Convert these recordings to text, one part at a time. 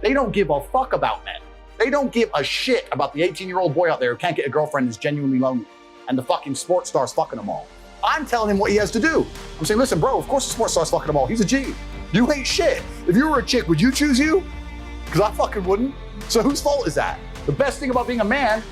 They don't give a fuck about men. They don't give a shit about the 18-year-old boy out there who can't get a girlfriend and is genuinely lonely, and the fucking sports star's fucking them all. I'm telling him what he has to do. I'm saying, listen, bro, of course the sports star's fucking them all. He's a G. You ain't shit. If you were a chick, would you choose you? Because I fucking wouldn't. So whose fault is that? The best thing about being a man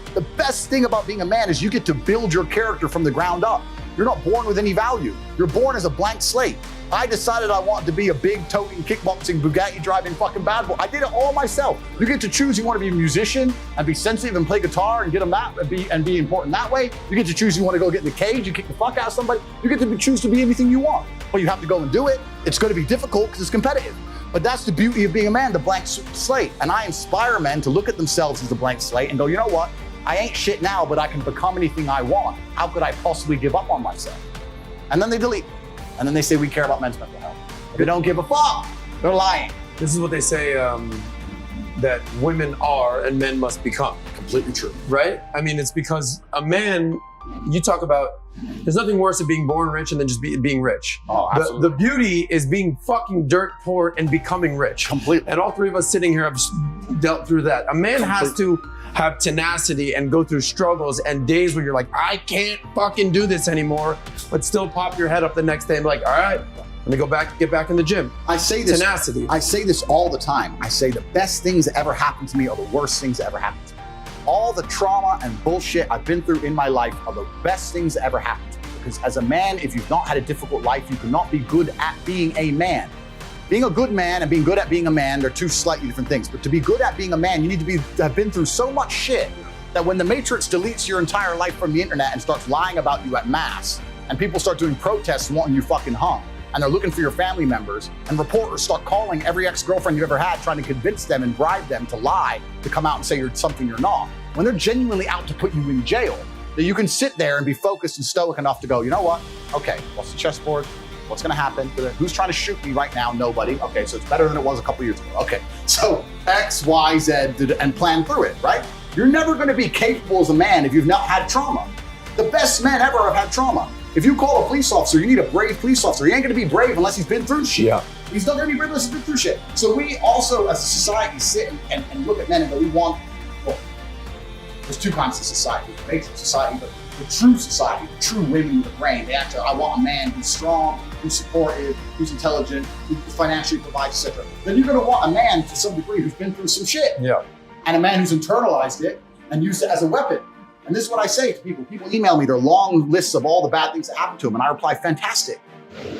is you get to build your character from the ground up. You're not born with any value. You're born as a blank slate. I decided I wanted to be a big toting, kickboxing, Bugatti driving fucking bad boy. I did it all myself. You get to choose you want to be a musician and be sensitive and play guitar and get them that and be important that way. You get to choose you want to go get in the cage and kick the fuck out of somebody. You get to choose to be anything you want. But you have to go and do it. It's going to be difficult because it's competitive. But that's the beauty of being a man, the blank slate. And I inspire men to look at themselves as a blank slate and go, you know what? I ain't shit now, but I can become anything I want. How could I possibly give up on myself? And then they delete. And then they say we care about men's mental health. If they don't give a fuck, they're lying. This is what they say that women are and men must become. Completely true. Right? I mean, it's because a man, you talk about, there's nothing worse than being born rich and then just being rich. Oh, absolutely. The beauty is being fucking dirt poor and becoming rich. Completely. And all three of us sitting here have dealt through that. A man has to have tenacity and go through struggles and days where you're like, I can't fucking do this anymore, but still pop your head up the next day and be like, all right, let me get back in the gym. I say this. Tenacity. I say this all the time. I say the best things that ever happened to me are the worst things that ever happened to me. All the trauma and bullshit I've been through in my life are the best things that ever happened to me. Because as a man, if you've not had a difficult life, you cannot be good at being a man. Being a good man and being good at being a man, they're two slightly different things. But to be good at being a man, you need to have been through so much shit that when the Matrix deletes your entire life from the internet and starts lying about you at mass, and people start doing protests wanting you fucking hung, and they're looking for your family members, and reporters start calling every ex-girlfriend you've ever had, trying to convince them and bribe them to lie, to come out and say you're something you're not. When they're genuinely out to put you in jail, that you can sit there and be focused and stoic enough to go, you know what? Okay, what's the chessboard? What's gonna happen? Who's trying to shoot me right now? Nobody. Okay, so it's better than it was a couple years ago. Okay, so X, Y, Z, and plan through it, right? You're never gonna be capable as a man if you've not had trauma. The best men ever have had trauma. If you call a police officer, you need a brave police officer. He ain't gonna be brave unless he's been through shit. Yeah. He's not gonna be brave unless he's been through shit. So we also, as a society, sit and look at men and go, we want, well, there's two kinds of society. The basic society, but the true society, the true women with a brain, they actually, I want a man who's strong, who's supportive, who's intelligent, who financially provides, etc. Then you're gonna want a man to some degree who's been through some shit. Yeah. And a man who's internalized it and used it as a weapon. And this is what I say to people. People email me their long lists of all the bad things that happened to them, and I reply, fantastic.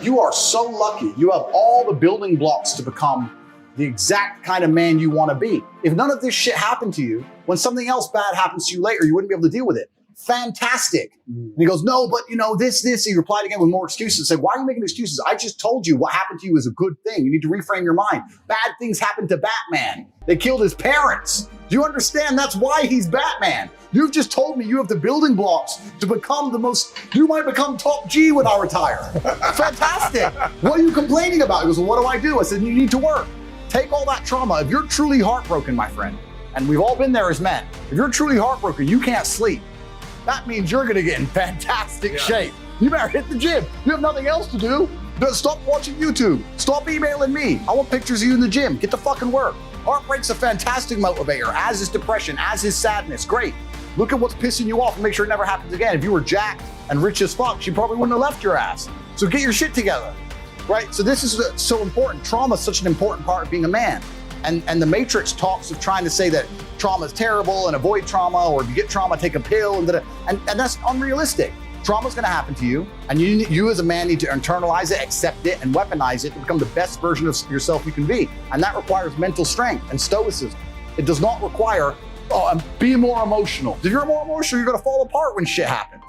You are so lucky. You have all the building blocks to become the exact kind of man you want to be. If none of this shit happened to you, when something else bad happens to you later, you wouldn't be able to deal with it. Fantastic. And he goes, no, but you know, this. He replied again with more excuses. Said, why are you making excuses? I just told you what happened to you is a good thing. You need to reframe your mind. Bad things happened to Batman. They killed his parents. Do you understand? That's why he's Batman. You've just told me you have the building blocks to become you might become top G when I retire. Fantastic. What are you complaining about? He goes, well, what do I do? I said, you need to work. Take all that trauma. If you're truly heartbroken, my friend, and we've all been there as men, if you're truly heartbroken, you can't sleep. That means you're gonna get in fantastic shape. You better hit the gym. You have nothing else to do. Stop watching YouTube. Stop emailing me. I want pictures of you in the gym. Get to fucking work. Heartbreak's a fantastic motivator, as is depression, as is sadness. Great. Look at what's pissing you off and make sure it never happens again. If you were jacked and rich as fuck, she probably wouldn't have left your ass. So get your shit together, right? So this is so important. Trauma is such an important part of being a man. And the Matrix talks of trying to say that trauma is terrible and avoid trauma, or if you get trauma, take a pill, and that's unrealistic. Trauma is going to happen to you, and you as a man need to internalize it, accept it, and weaponize it to become the best version of yourself you can be. And that requires mental strength and stoicism. It does not require, be more emotional. If you're more emotional, you're going to fall apart when shit happens.